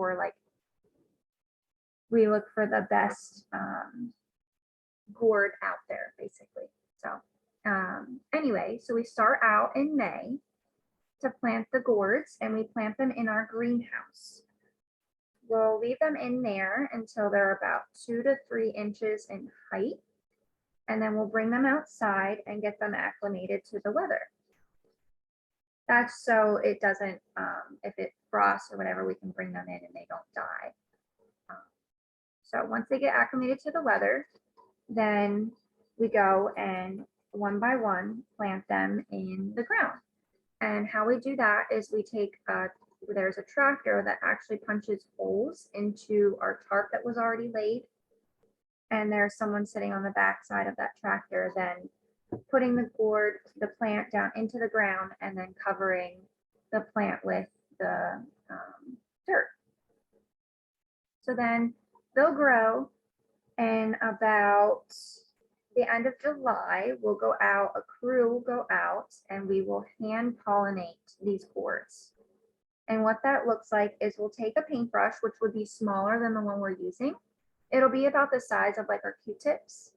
for like, we look for the best gourd out there basically. So anyway, so we start out in May to plant the gourds, and we plant them in our greenhouse. We'll leave them in there until they're about 2 to 3 inches in height. And then we'll bring them outside and get them acclimated to the weather. That's so it doesn't, if it frosts or whatever, we can bring them in and they don't die. So once they get acclimated to the weather, then we go and one by one plant them in the ground. And how we do that is we take, there's a tractor that actually punches holes into our tarp that was already laid. And there's someone sitting on the back side of that tractor, then putting the gourd, the plant down into the ground, and then covering the plant with the dirt. So then they'll grow, and about the end of July, we'll go out, a crew will go out, and we will hand pollinate these gourds. And what that looks like is we'll take a paintbrush, which would be smaller than the one we're using. It'll be about the size of like our Q-tips.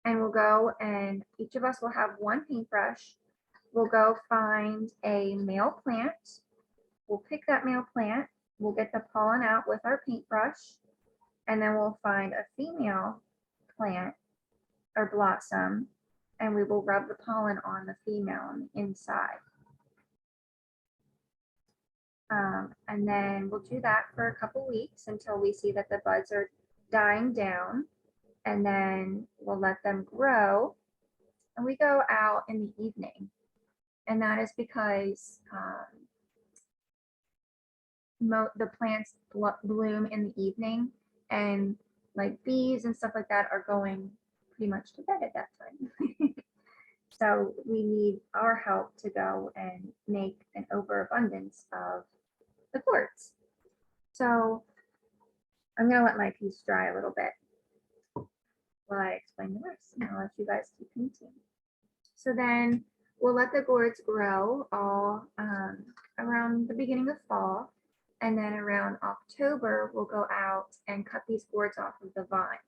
And we'll go, and each of us will have one paintbrush. We'll go find a male plant. We'll pick that male plant. We'll get the pollen out with our paintbrush. And then we'll find a female plant or blossom, and we will rub the pollen on the female on the inside. And then we'll do that for a couple weeks until we see that the buds are dying down, and then we'll let them grow. And we go out in the evening, and that is because the plants bloom in the evening, and like bees and stuff like that are going pretty much to bed at that time. So we need our help to go and make an overabundance of the gourds. So I'm gonna let my piece dry a little bit while I explain the rest, and I'll let you guys keep painting. So then we'll let the gourds grow all around the beginning of fall, and then around October we'll go out and cut these gourds off of the vine.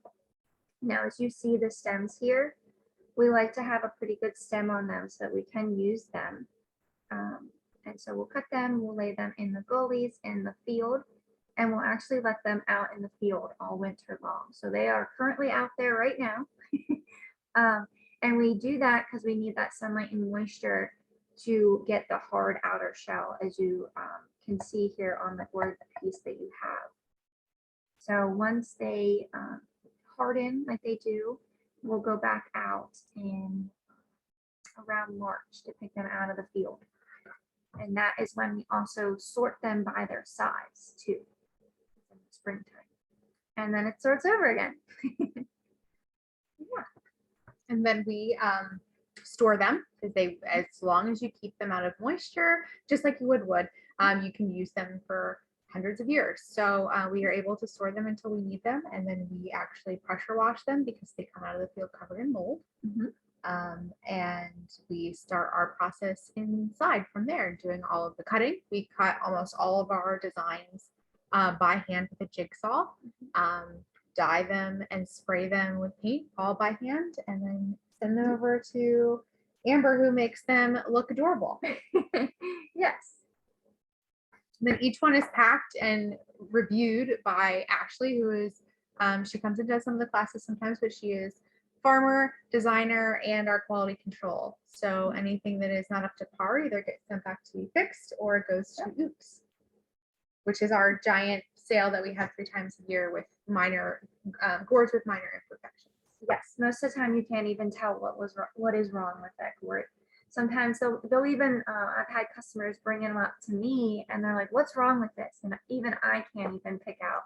Now, as you see the stems here, we like to have a pretty good stem on them so that we can use them. And so we'll cut them, we'll lay them in the gullies in the field, and we'll actually let them out in the field all winter long. So they are currently out there right now. And we do that because we need that sunlight and moisture to get the hard outer shell, as you can see here on the gourd piece that you have. So once they harden like they do, we'll go back out in around March to pick them out of the field. And that is when we also sort them by their size too, in the springtime. And then it sorts over again. Yeah. And then we store them, because they, as long as you keep them out of moisture, just like you would, you can use them for hundreds of years. So we are able to store them until we need them, and then we actually pressure wash them because they come out of the field covered in mold. Mm-hmm. And we start our process inside from there, doing all of the cutting. We cut almost all of our designs by hand with a jigsaw, dye them and spray them with paint all by hand, and then send them over to Amber, who makes them look adorable. Yes. Then each one is packed and reviewed by Ashley, who is, she comes and does some of the classes sometimes, but she is farmer, designer, and our quality control. So anything that is not up to par either gets sent back to be fixed or it goes to Oops, which is our giant sale that we have 3 times a year with minor gourds with minor imperfections. Yes, most of the time you can't even tell what is wrong with that gourd. Sometimes they'll even, I've had customers bring them up to me and they're like, what's wrong with this? And even I can't even pick out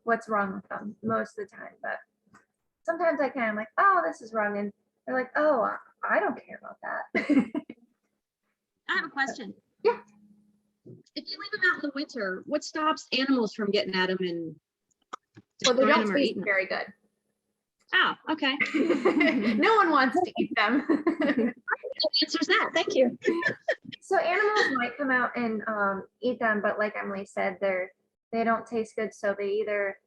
what's wrong with them most of the time, but sometimes I can. I'm like, oh, this is wrong. And they're like, oh, I don't care about that. I have a question. Yeah. If you leave them out in the winter, what stops animals from getting at them and Well, they destroying don't them or taste eating them? very good. Oh, okay. No one wants to eat them. That answers that. Thank you. So animals might come out and eat them, but like Emily said, they're they don't taste good. So they either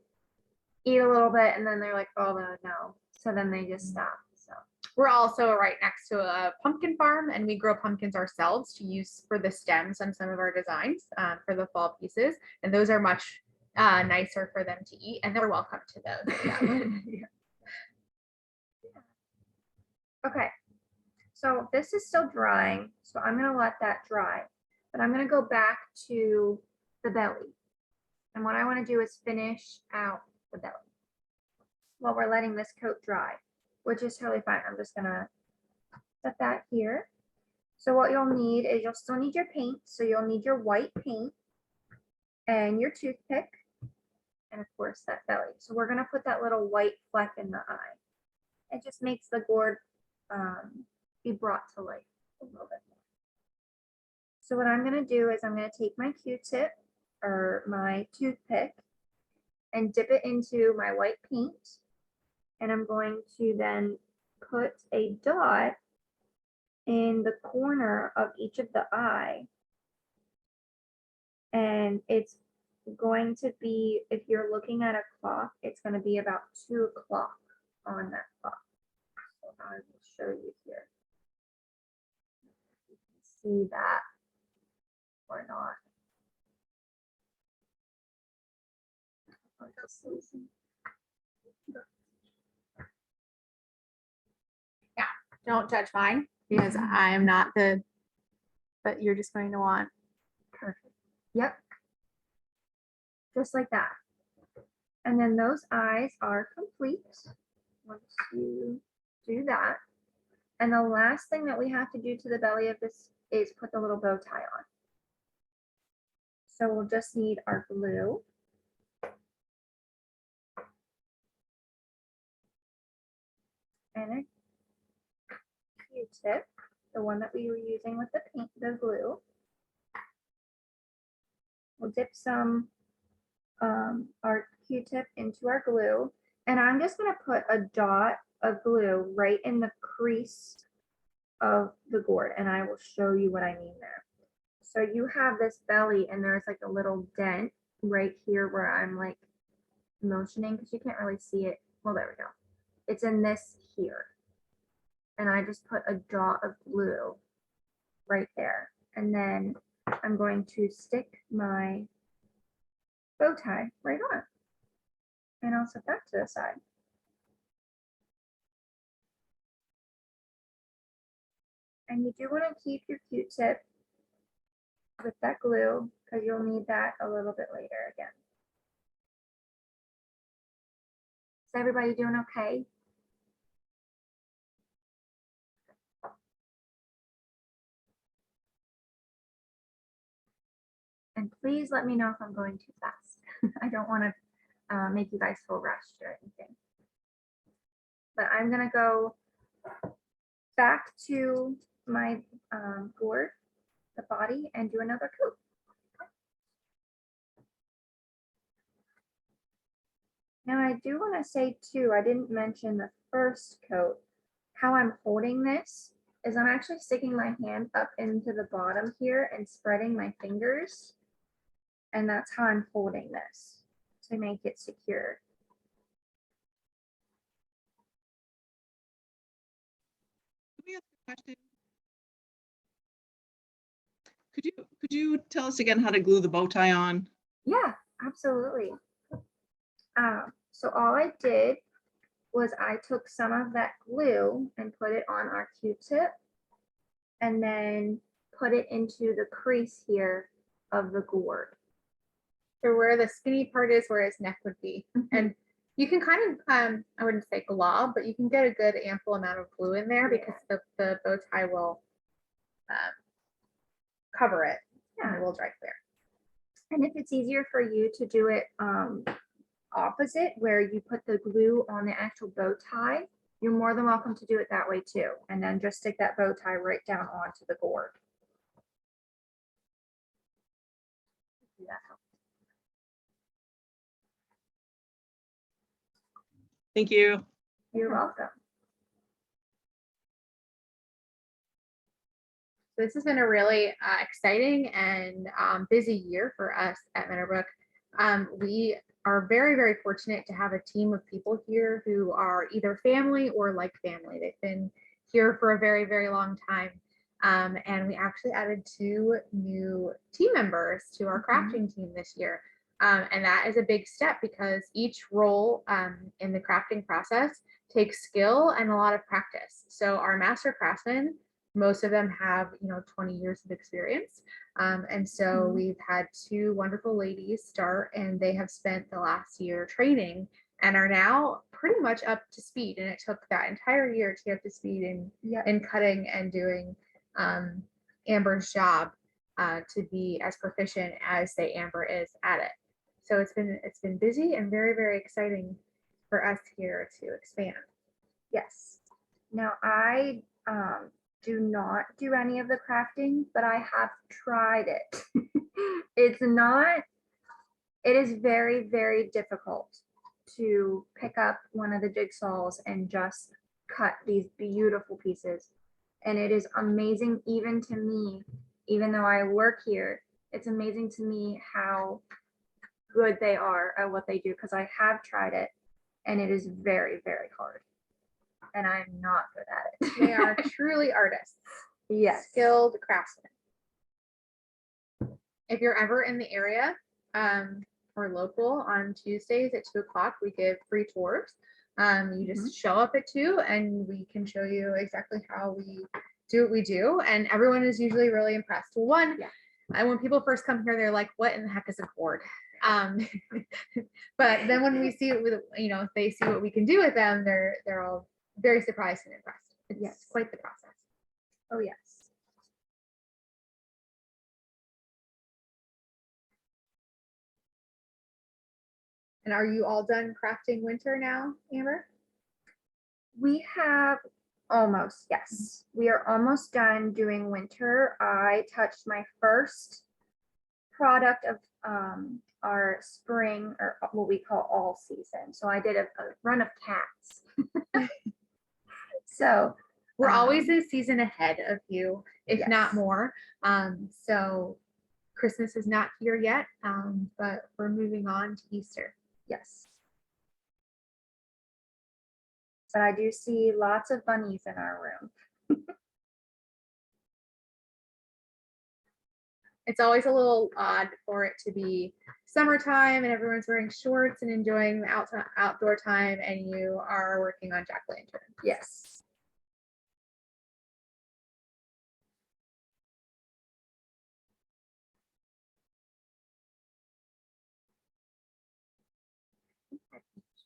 eat a little bit and then they're like, oh no. So then they just stop. So We're also right next to a pumpkin farm, and we grow pumpkins ourselves to use for the stems on some of our designs for the fall pieces. And those are much nicer for them to eat, and they're welcome to those. yeah. Okay. So this is still drying, so I'm gonna let that dry. But I'm gonna go back to the belly. And what I want to do is finish out the belly while we're letting this coat dry, which is totally fine. I'm just gonna set that here. So what you'll need is you'll still need your paint. So you'll need your white paint and your toothpick and of course that belly. So we're gonna put that little white fleck in the eye. It just makes the gourd be brought to life a little bit more. So what I'm gonna do is I'm gonna take my Q-tip or my toothpick and dip it into my white paint. And I'm going to then put a dot in the corner of each of the eye. And it's going to be, if you're looking at a clock, it's going to be about 2 o'clock on that clock. So I will show you here. You can see that or not. Yeah, don't judge mine because I am not the, but you're just going to want. Perfect. Yep. Just like that. And then those eyes are complete. Once you do that. And the last thing that we have to do to the belly of this is put the little bow tie on. So we'll just need our glue. And a Q-tip, the one that we were using with the paint, the glue. We'll dip some our Q-tip into our glue, and I'm just going to put a dot of glue right in the crease of the gourd, and I will show you what I mean there. So you have this belly, and there's like a little dent right here where I'm like motioning because you can't really see it. Well, there we go. It's in this here. And I just put a dot of glue right there. And then I'm going to stick my bow tie right on. And I'll set that to the side. And you do want to keep your Q-tip with that glue because you'll need that a little bit later again. Is everybody doing okay? And please let me know if I'm going too fast. I don't want to make you guys feel rushed or anything. But I'm going to go back to my gourd, the body, and do another coat. Now I do want to say too, I didn't mention the first coat. How I'm holding this is I'm actually sticking my hand up into the bottom here and spreading my fingers. And that's how I'm holding this to make it secure. Let me ask a question. Could you tell us again how to glue the bow tie on? Yeah, absolutely. So all I did was I took some of that glue and put it on our Q-tip and then put it into the crease here of the gourd. So where the skinny part is, where his neck would be. And you can kind of, I wouldn't say glob, but you can get a good ample amount of glue in there because the bow tie will cover it and it will dry clear. And if it's easier for you to do it opposite, where you put the glue on the actual bow tie, you're more than welcome to do it that way too. And then just stick that bow tie right down onto the gourd. Thank you. You're welcome. So this has been a really exciting and busy year for us at Meadowbrook. We are very, very fortunate to have a team of people here who are either family or like family. They've been here for a very, very long time. And we actually added 2 new team members to our crafting team this year. And that is a big step because each role in the crafting process takes skill and a lot of practice. So our master craftsmen, most of them have 20 years of experience. And so we've had 2 wonderful ladies start, and they have spent the last year training and are now pretty much up to speed. And it took that entire year to get up to speed in cutting and doing Amber's job to be as proficient as say Amber is at it. So it's been busy and very, very exciting for us here to expand. Yes. Now I do not do any of the crafting, but I have tried it. It is very, very difficult to pick up one of the jigsaws and just cut these beautiful pieces. And it is amazing even to me, even though I work here, it's amazing to me how good they are at what they do, because I have tried it and it is very, very hard. And I'm not good at it. They are truly artists. Yes. Skilled craftsmen. If you're ever in the area or local on Tuesdays at 2:00, we give free tours. You just show up at 2 and we can show you exactly how we do what we do. And everyone is usually really impressed. Well, one, and when people first come here, they're like, what in the heck is a cord? But then when we see it with, if they see what we can do with them, they're all very surprised and impressed. It's quite the process. Oh, yes. And are you all done crafting winter now, Amber? We have almost, yes. We are almost done doing winter. I touched my first product of our spring, or what we call all season. So I did a run of cats. So we're always a season ahead of you, if not yes. more. So Christmas is not here yet, but we're moving on to Easter. Yes. But I do see lots of bunnies in our room. It's always a little odd for it to be summertime and everyone's wearing shorts and enjoying the outdoor time, and you are working on jack-o'-lantern. Yes.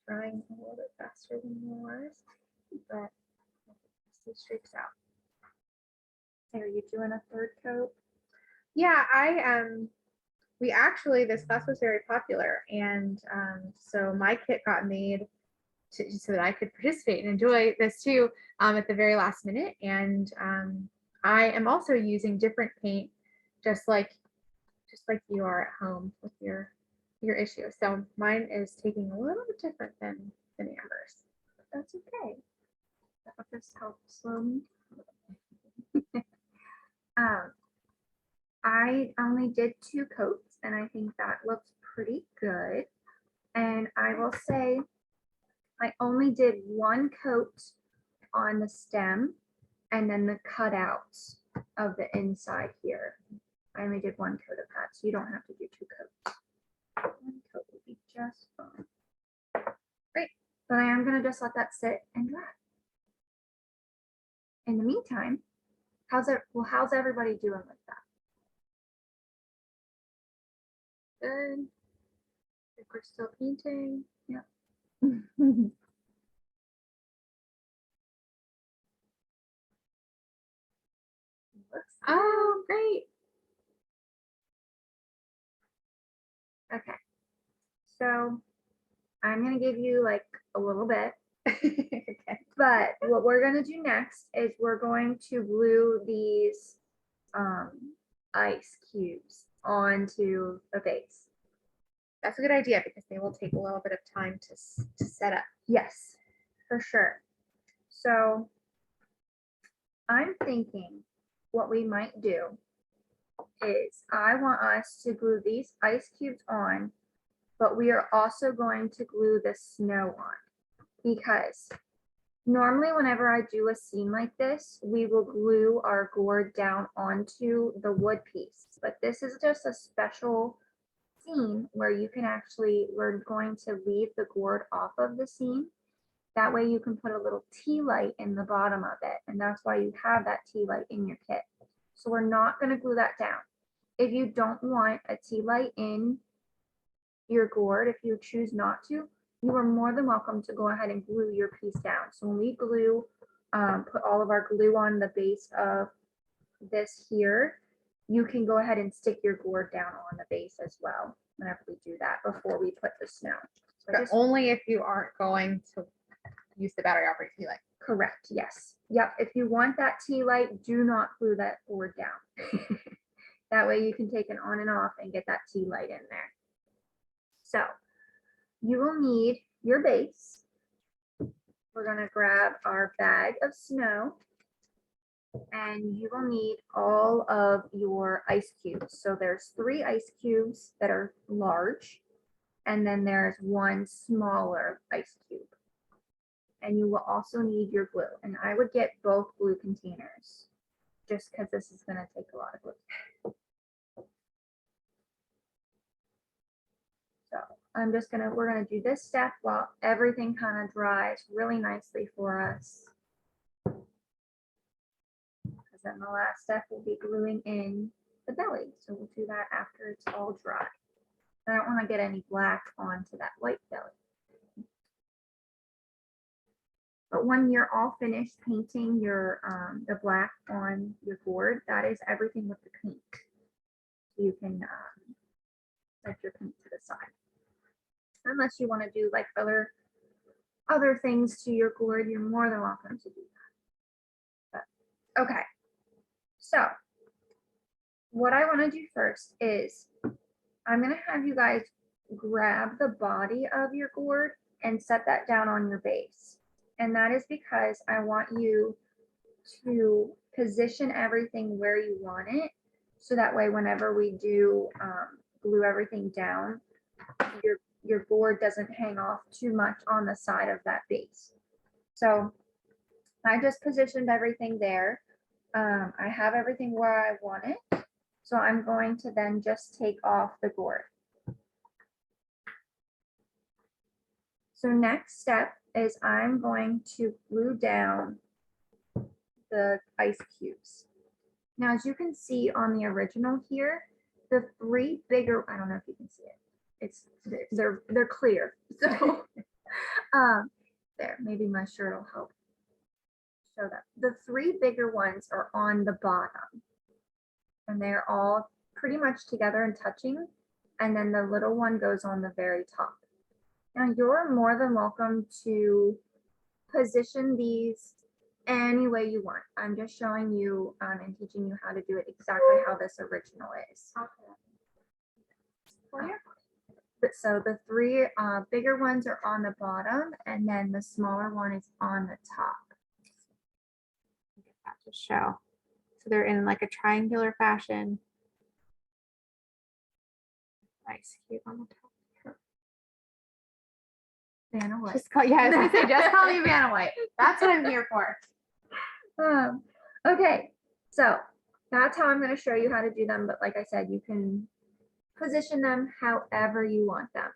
Trying a little bit faster than yours, but it streaks out. Are you doing a 3rd coat? Yeah, we actually, this class was very popular, and so my kit got made so that I could participate and enjoy this too at the very last minute. And I am also using different paint, just like you are at home with your issue. So mine is taking a little bit different than Amber's. But that's okay. That just helps slow me. I only did 2 coats, and I think that looks pretty good. And I will say I only did 1 coat on the stem and then the cutouts of the inside here. I only did 1 coat of that, so you don't have to do 2 coats. 1 coat will be just fine. Great. But I am going to just let that sit and dry. In the meantime, how's everybody doing with that? Good. If we're still painting, yeah. Oh, great. Okay. So I'm gonna give you like a little bit. Okay. But what we're gonna do next is we're going to glue these ice cubes onto a base. That's a good idea because they will take a little bit of time to set up. Yes, for sure. So I'm thinking what we might do is I want us to glue these ice cubes on but we are also going to glue the snow on because normally whenever I do a scene like this, we will glue our gourd down onto the wood piece, but this is just a special scene where you can actually, we're going to leave the gourd off of the scene. That way you can put a little tea light in the bottom of it. And that's why you have that tea light in your kit. So we're not going to glue that down. If you don't want a tea light in your gourd, if you choose not to, you are more than welcome to go ahead and glue your piece down. So when we glue, put all of our glue on the base of this here, you can go ahead and stick your gourd down on the base as well whenever we do that before we put the snow. So But just only if you aren't going to use the battery operated tea light. correct, yes. Yep, if you want that tea light, do not glue that gourd down. That way you can take it on and off and get that tea light in there. So you will need your base. We're gonna grab our bag of snow and you will need all of your ice cubes. So there's 3 ice cubes that are large and then there's 1 smaller ice cube. And you will also need your glue. And I would get both glue containers just because this is gonna take a lot of glue. So we're gonna do this step while everything kind of dries really nicely for us. Because then the last step will be gluing in the belly. So we'll do that after it's all dry. I don't want to get any black onto that white belly. But when you're all finished painting your the black on your gourd, that is everything with the paint. You can set your paint to the side. Unless you want to do like other things to your gourd, you're more than welcome to do that. But, okay, so what I want to do first is I'm going to have you guys grab the body of your gourd and set that down on your base. And that is because I want you to position everything where you want it. So that way, whenever we do glue everything down, your gourd doesn't hang off too much on the side of that base. So I just positioned everything there. I have everything where I want it. So I'm going to then just take off the gourd. So next step is I'm going to glue down the ice cubes. Now, as you can see on the original here, the 3 bigger, I don't know if you can see it. They're clear. So there, maybe my shirt will help show that. The 3 bigger ones are on the bottom. And they're all pretty much together and touching. And then the little one goes on the very top. Now you're more than welcome to position these any way you want. I'm just showing you and teaching you how to do it exactly how this original is. So the 3 bigger ones are on the bottom and then the smaller one is on the top. Get that to show. So they're in like a triangular fashion. Ice cube on the top. Vanna White. Just call, yeah, I was gonna say, just call me Vanna White. That's what I'm here for. Okay, so that's how I'm going to show you how to do them. But like I said, you can position them however you want them.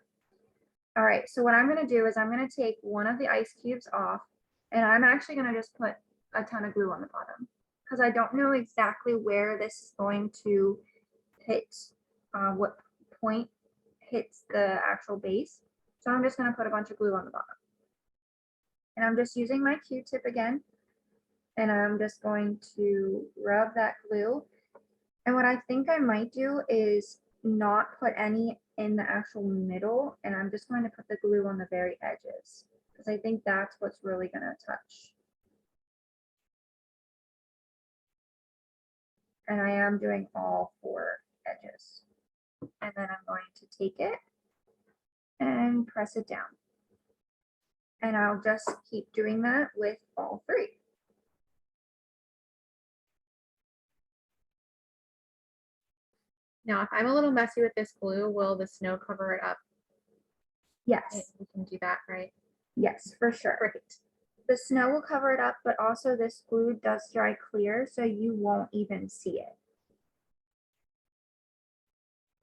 All right, so what I'm going to do is I'm going to take one of the ice cubes off and I'm actually going to just put a ton of glue on the bottom because I don't know exactly where this is going to hit, what point hits the actual base. So I'm just going to put a bunch of glue on the bottom. And I'm just using my Q-tip again. And I'm just going to rub that glue. And what I think I might do is not put any in the actual middle. And I'm just going to put the glue on the very edges. Because I think that's what's really going to touch. And I am doing all 4 edges. And then I'm going to take it and press it down. And I'll just keep doing that with all 3. Now, if I'm a little messy with this glue, will the snow cover it up Yes, We can do that, right? yes, for sure. Great. The snow will cover it up, but also this glue does dry clear, so you won't even see it.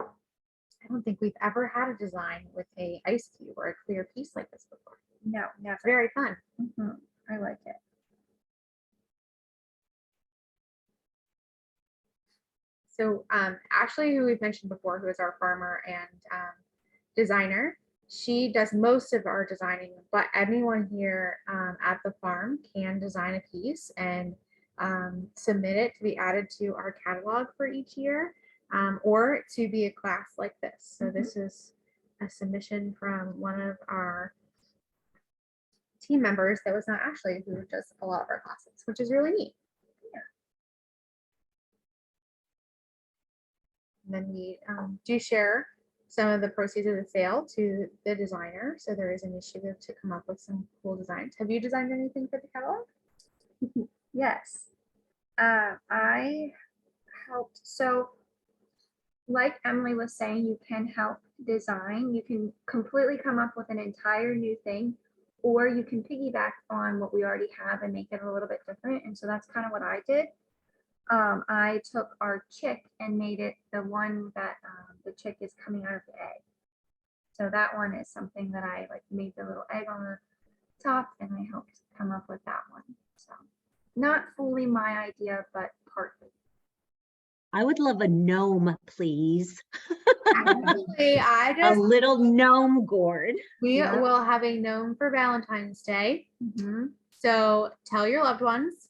I don't think we've ever had a design with a ice cube or a clear piece like this before. No, It's never. very fun. I like it. So Ashley, who we've mentioned before, who is our farmer and designer, she does most of our designing, but anyone here at the farm can design a piece and submit it to be added to our catalog for each year, or to be a class like this. So this is a submission from one of our team members that was not Ashley, who does a lot of our classes, which is really neat. And then we do share some of the proceeds of the sale to the designer. So there is an initiative to come up with some cool designs. Have you designed anything for the catalog? Yes. I helped. So, like Emily was saying, you can help design. You can completely come up with an entire new thing, or you can piggyback on what we already have and make it a little bit different. And so that's kind of what I did. I took our chick and made it the one that the chick is coming out of the egg. So that one is something that I like made the little egg on the top, and I helped come up with that one. So not fully my idea, but partly. I would love a gnome, please. Actually, I A just little gnome gourd. we Yeah. will have a gnome for Valentine's Day. Mhm. So tell your loved ones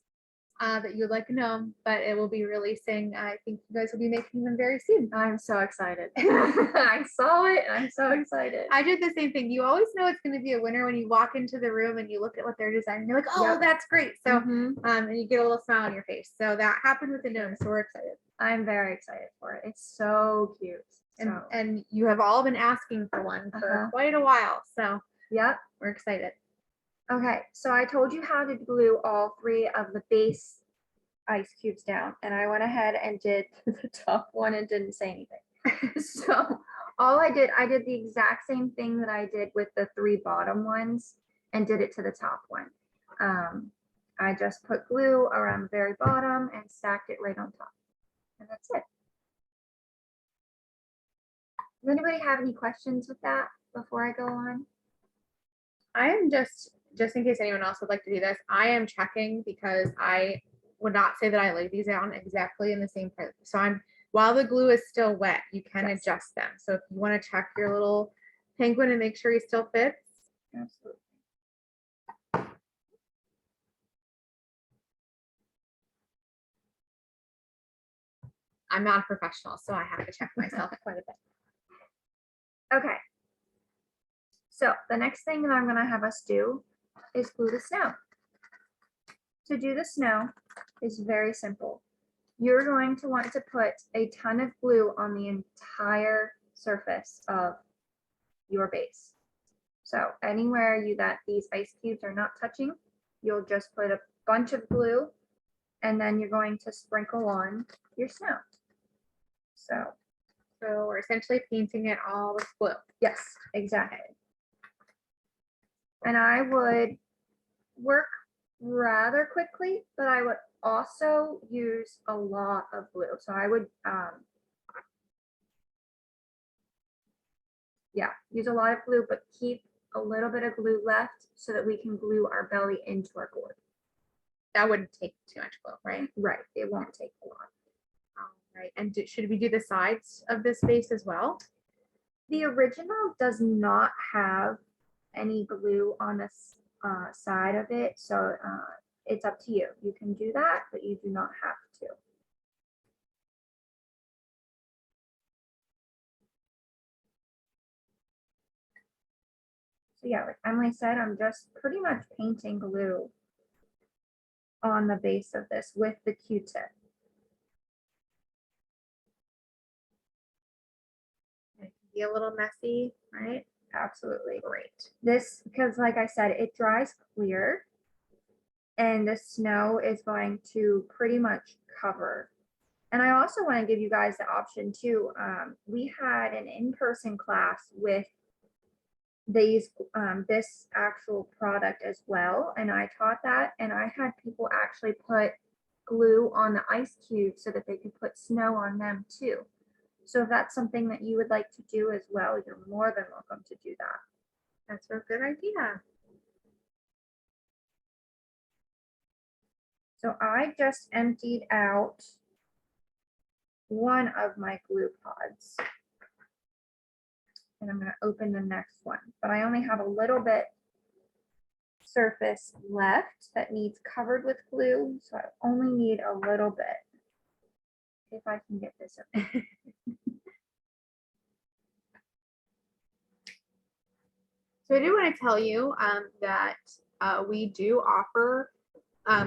that you would like a gnome, but it will be releasing. I think you guys will be making them very soon. I'm so excited. I saw it. And I'm so excited. I did the same thing. You always know it's going to be a winner when you walk into the room and you look at what they're designing. You're like, oh, Yep. that's great. So, Mhm. and you get a little smile on your face. So that happened with the gnome. So we're excited. I'm very excited for it. It's so cute. And, So, and you have all been asking for one for Uh-huh. quite a while. So yep. we're excited. Okay, so I told you how to glue all three of the base ice cubes down, and I went ahead and did the top one and didn't say anything. So all I did the exact same thing that I did with the three bottom ones and did it to the top one. I just put glue around the very bottom and stacked it right on top. And that's it. Does anybody have any questions with that before I go on? I am just in case anyone else would like to do this, I am checking because I would not say that I laid these down exactly in the same place. So while the glue is still wet, you can Yes. adjust them. So if you want to check your little penguin and make sure he still fits. Absolutely. I'm not a professional, so I have to check myself quite a bit. Okay. So the next thing that I'm gonna have us do is glue the snow. To do the snow is very simple. You're going to want to put a ton of glue on the entire surface of your base. So anywhere that these ice cubes are not touching, you'll just put a bunch of glue, and then you're going to sprinkle on your snow. So we're essentially painting it all with glue. yes, exactly. And I would work rather quickly, but I would also use a lot of glue. So I would, use a lot of glue, but keep a little bit of glue left so that we can glue our belly into our gourd. That wouldn't take too much glue, right? Right, it won't take a lot. All right. And should we do the sides of this base as well? The original does not have any glue on the side of it, so it's up to you. You can do that, but you do not have to. So yeah, like Emily said, I'm just pretty much painting glue on the base of this with the Q-tip. It can be a little messy, right? Absolutely great. This, because like I said, it dries clear and the snow is going to pretty much cover. And I also want to give you guys the option too. We had an in-person class with this actual product as well. And I taught that, and I had people actually put glue on the ice cubes so that they could put snow on them too. So if that's something that you would like to do as well, you're more than welcome to do that. That's a good idea. So I just emptied out one of my glue pods. And I'm going to open the next one, but I only have a little bit surface left that needs covered with glue. So I only need a little bit. If I can get this up. So I do want to tell you that we do offer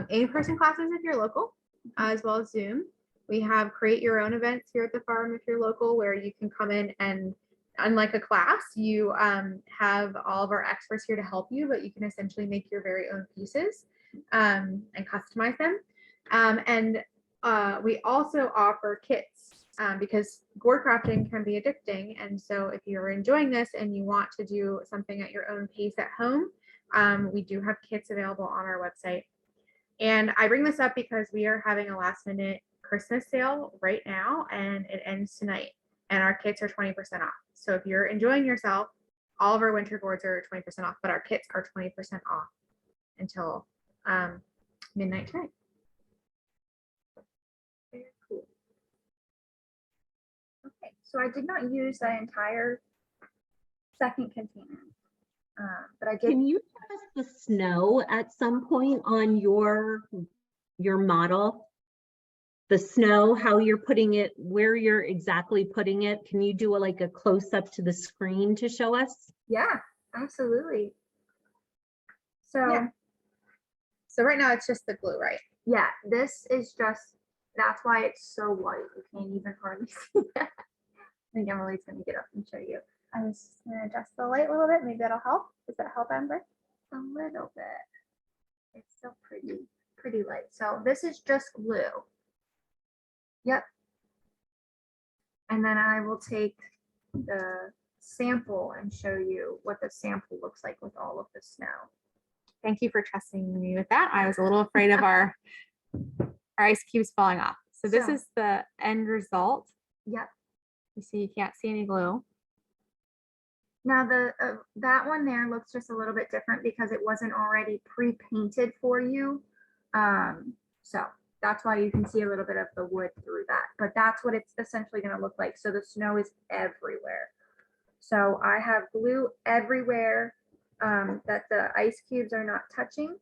in-person classes if you're local, as well as Zoom. We have create your own events here at the farm if you're local, where you can come in and, unlike a class, you have all of our experts here to help you, but you can essentially make your very own pieces and customize them. We also offer kits because gourd crafting can be addicting. And so if you're enjoying this and you want to do something at your own pace at home, we do have kits available on our website. And I bring this up because we are having a last minute Christmas sale right now, and it ends tonight. And our kits are 20% off. So if you're enjoying yourself, all of our winter gourds are 20% off, but our kits are 20% off until midnight tonight. Very cool. Okay, so I did not use that entire second container, but I did. Can you give us the snow at some point on your model? The snow, how you're putting it, where you're exactly putting it. Can you do like a close up to the screen to show us? Yeah, absolutely. So Yeah. So right now it's just the glue, right? yeah, this is just, that's why it's so white. You can't even hardly see that. I think Emily's going to get up and show you. I'm just gonna adjust the light a little bit. Maybe that'll help. Does that help, Amber? A little bit. It's still pretty light. So this is just glue. Yep. And then I will take the sample and show you what the sample looks like with all of the snow. Thank you for trusting me with that. I was a little afraid of our ice cubes falling off. So this So- is the end result. Yep. You see, you can't see any glue. Now that one there looks just a little bit different because it wasn't already pre-painted for you. So that's why you can see a little bit of the wood through that, but that's what it's essentially going to look like. So the snow is everywhere. So I have glue everywhere that the ice cubes are not touching.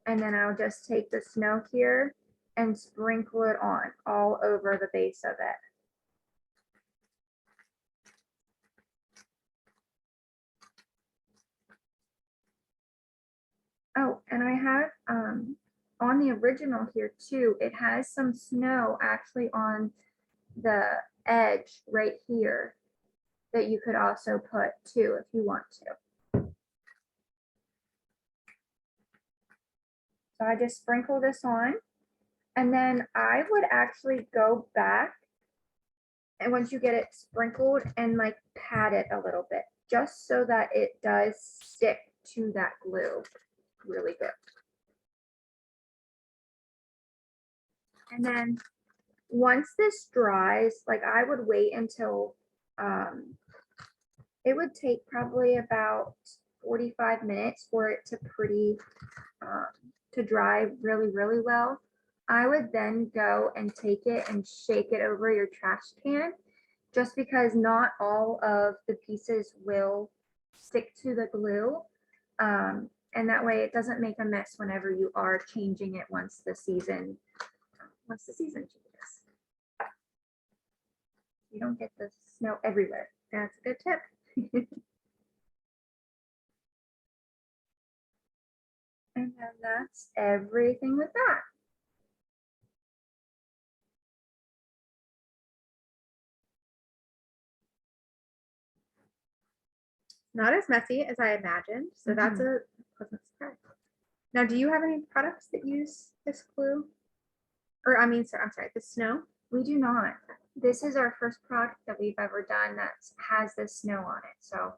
And then I'll just take the snow here and sprinkle it on all over the base of it. Oh, and I have on the original here too, it has some snow actually on the edge right here that you could also put too if you want to. So I just sprinkle this on, and then I would actually go back, and once you get it sprinkled, and like pat it a little bit just so that it does stick to that glue really good. And then once this dries, like I would wait until it would take probably about 45 minutes for it to dry really well. I would then go and take it and shake it over your trash can, just because not all of the pieces will stick to the glue. And that way it doesn't make a mess whenever you are changing it once the season changes. You don't get the snow everywhere. That's a good tip. And then that's everything with that. Not as messy as I imagined. So that's a pleasant surprise. Now, do you have any products that use this glue? Or I'm sorry, the snow? We do not. This is our first product that we've ever done that has this snow on it. So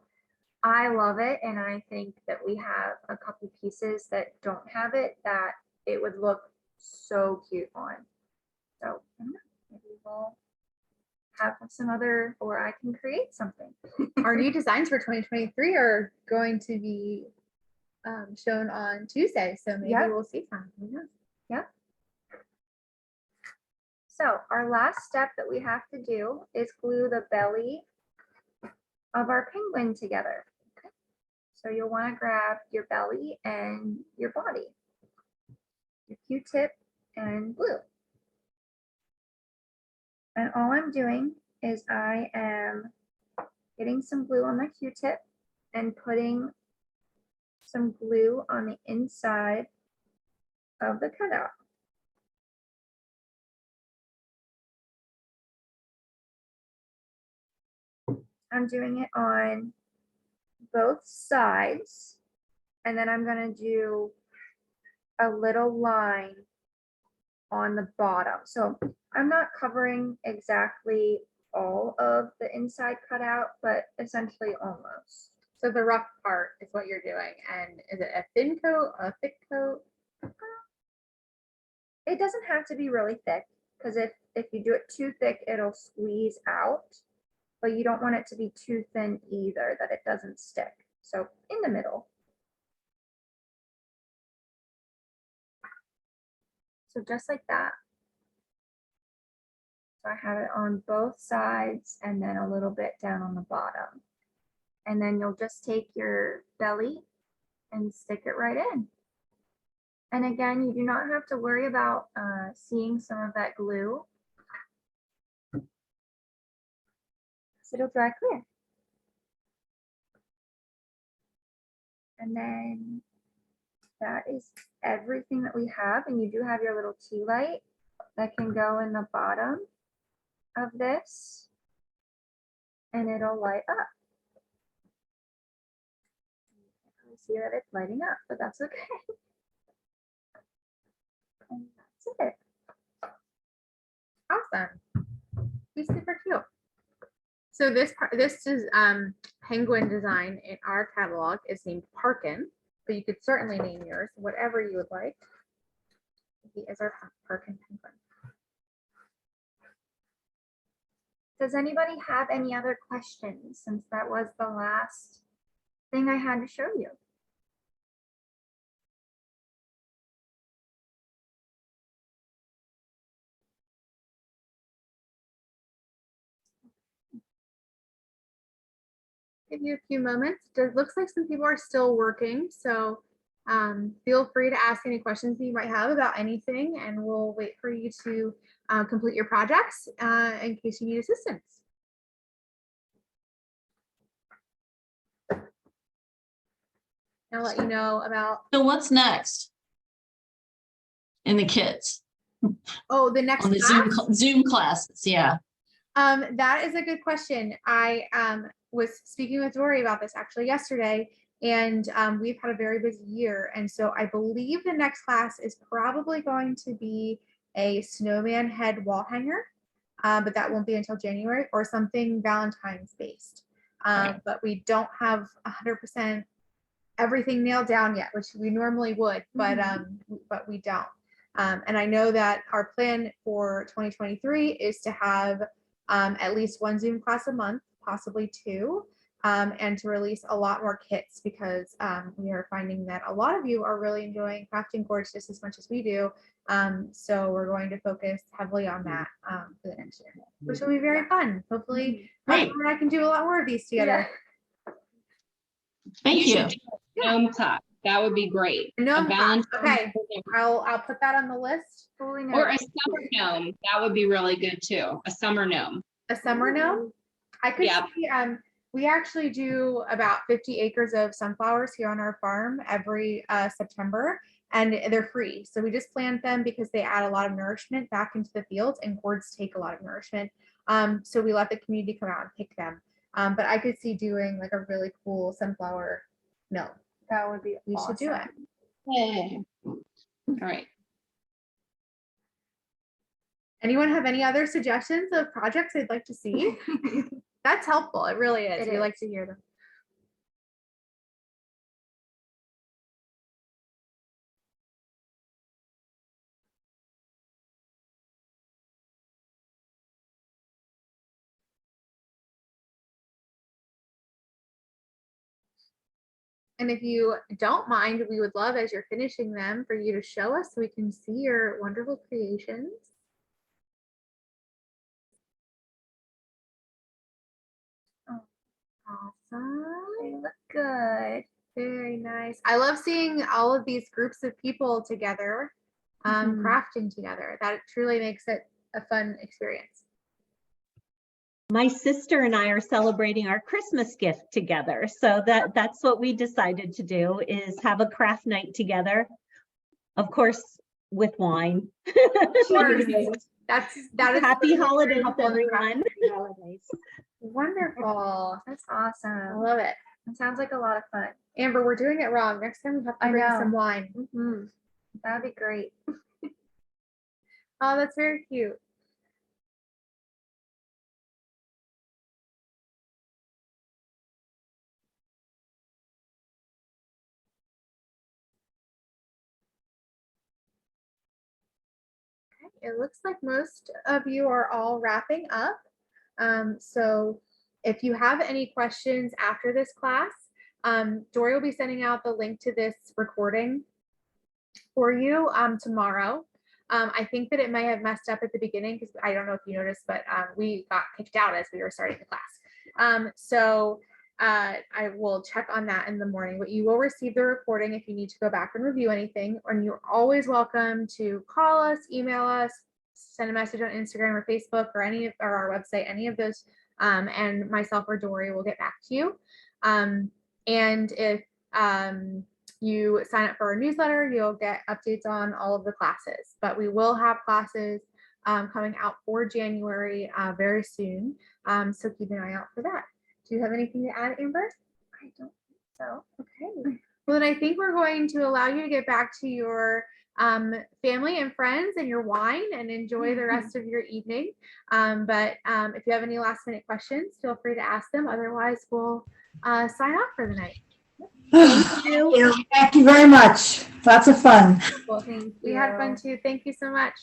I love it, and I think that we have a couple pieces that don't have it that it would look so cute on. So I don't know, maybe we'll have some other, or I can create something. Our new designs for 2023 are going to be shown on Tuesday, so maybe Yeah. we'll see some. Who knows? So our last step that we have to do is glue the belly of our penguin together. Okay. So you'll want to grab your belly and your body, your Q-tip and glue. And all I'm doing is I am getting some glue on my Q-tip and putting some glue on the inside of the cutout. I'm doing it on both sides, and then I'm going to do a little line on the bottom. So I'm not covering exactly all of the inside cutout, but essentially almost. So the rough part is what you're doing. And is it a thin coat, a thick coat? It doesn't have to be really thick, because if you do it too thick, it'll squeeze out. But you don't want it to be too thin either, that it doesn't stick. So in the middle. So just like that. So I have it on both sides and then a little bit down on the bottom. And then you'll just take your belly and stick it right in. And again, you do not have to worry about seeing some of that glue. It'll dry clear. And then that is everything that we have. And you do have your little tea light that can go in the bottom of this, and it'll light up. You see that it's lighting up, but that's okay. And that's it. Awesome. He's super cute. So this is penguin design in our catalog is named Parkin, but you could certainly name yours whatever you would like. He is our Parkin penguin. Does anybody have any other questions, since that was the last thing I had to show you? Give you a few moments. It looks like some people are still working, so feel free to ask any questions that you might have about anything, and we'll wait for you to complete your projects in case you need assistance. I'll let you know about. So what's next? In the kids Oh, the next on the class? Zoom classes, yeah. That is a good question. I was speaking with Dory about this actually yesterday, and we've had a very busy year. And so I believe the next class is probably going to be a snowman head wall hanger, but that won't be until January, or something Valentine's based. But we don't have 100% everything nailed down yet, which we normally would, but we don't. And I know that our plan for 2023 is to have at least one Zoom class a month, possibly two, and to release a lot more kits, because we are finding that a lot of you are really enjoying crafting boards just as much as we do. So we're going to focus heavily on that for the next year, which will be very fun. Hopefully, Great. I can do a lot more of these together. Thank you. should do a gnome class. That would be great. No, A Valentine's okay. Day I'll put that on the list. Fully or noted. a summer gnome. That would be really good too. A summer gnome. A summer gnome. I could Yeah. see, we actually do about 50 acres of sunflowers here on our farm every September, and they're free. So we just plant them because they add a lot of nourishment back into the fields, and gourds take a lot of nourishment. So we let the community come out and pick them. But I could see doing like a really cool sunflower gnome. That would be We should do it. Yay. All right. Anyone have any other suggestions of projects they'd like to see? That's helpful. It really is. It We like is. to hear them. And if you don't mind, we would love, as you're finishing them, for you to show us so we can see your wonderful creations. Awesome. They look good. Very nice. I love seeing all of these groups of people together, Mhm. crafting together. That truly makes it a fun experience. My sister and I are celebrating our Christmas gift together. So that's what we decided to do, is have a craft night together. Of course, with wine. That is Happy holidays, helpful. everyone. Wonderful. That's I awesome. love it. It sounds like a lot of fun. Amber, we're doing it wrong. Next time we have to I bring know. some wine. Mhm. That'd be great. Oh, that's very cute. Okay, it looks like most of you are all wrapping up. So if you have any questions after this class, Dory will be sending out the link to this recording for you tomorrow. I think that it may have messed up at the beginning because I don't know if you noticed, but we got kicked out as we were starting the class. So I will check on that in the morning, but you will receive the recording if you need to go back and review anything. And you're always welcome to call us, email us, send a message on Instagram or Facebook or our website, any of those. And myself or Dory will get back to you. And if you sign up for our newsletter, you'll get updates on all of the classes. But we will have classes coming out for January very soon. So keep an eye out for that. Do you have anything to add, Amber? I don't think so. Okay. Well, then I think we're going to allow you to get back to your family and friends and your wine and enjoy the rest of your evening. But if you have any last minute questions, feel free to ask them. Otherwise, we'll sign off for the night. Thank you. Thank you very much. Lots of fun. Well, we had fun too. Thank you so much.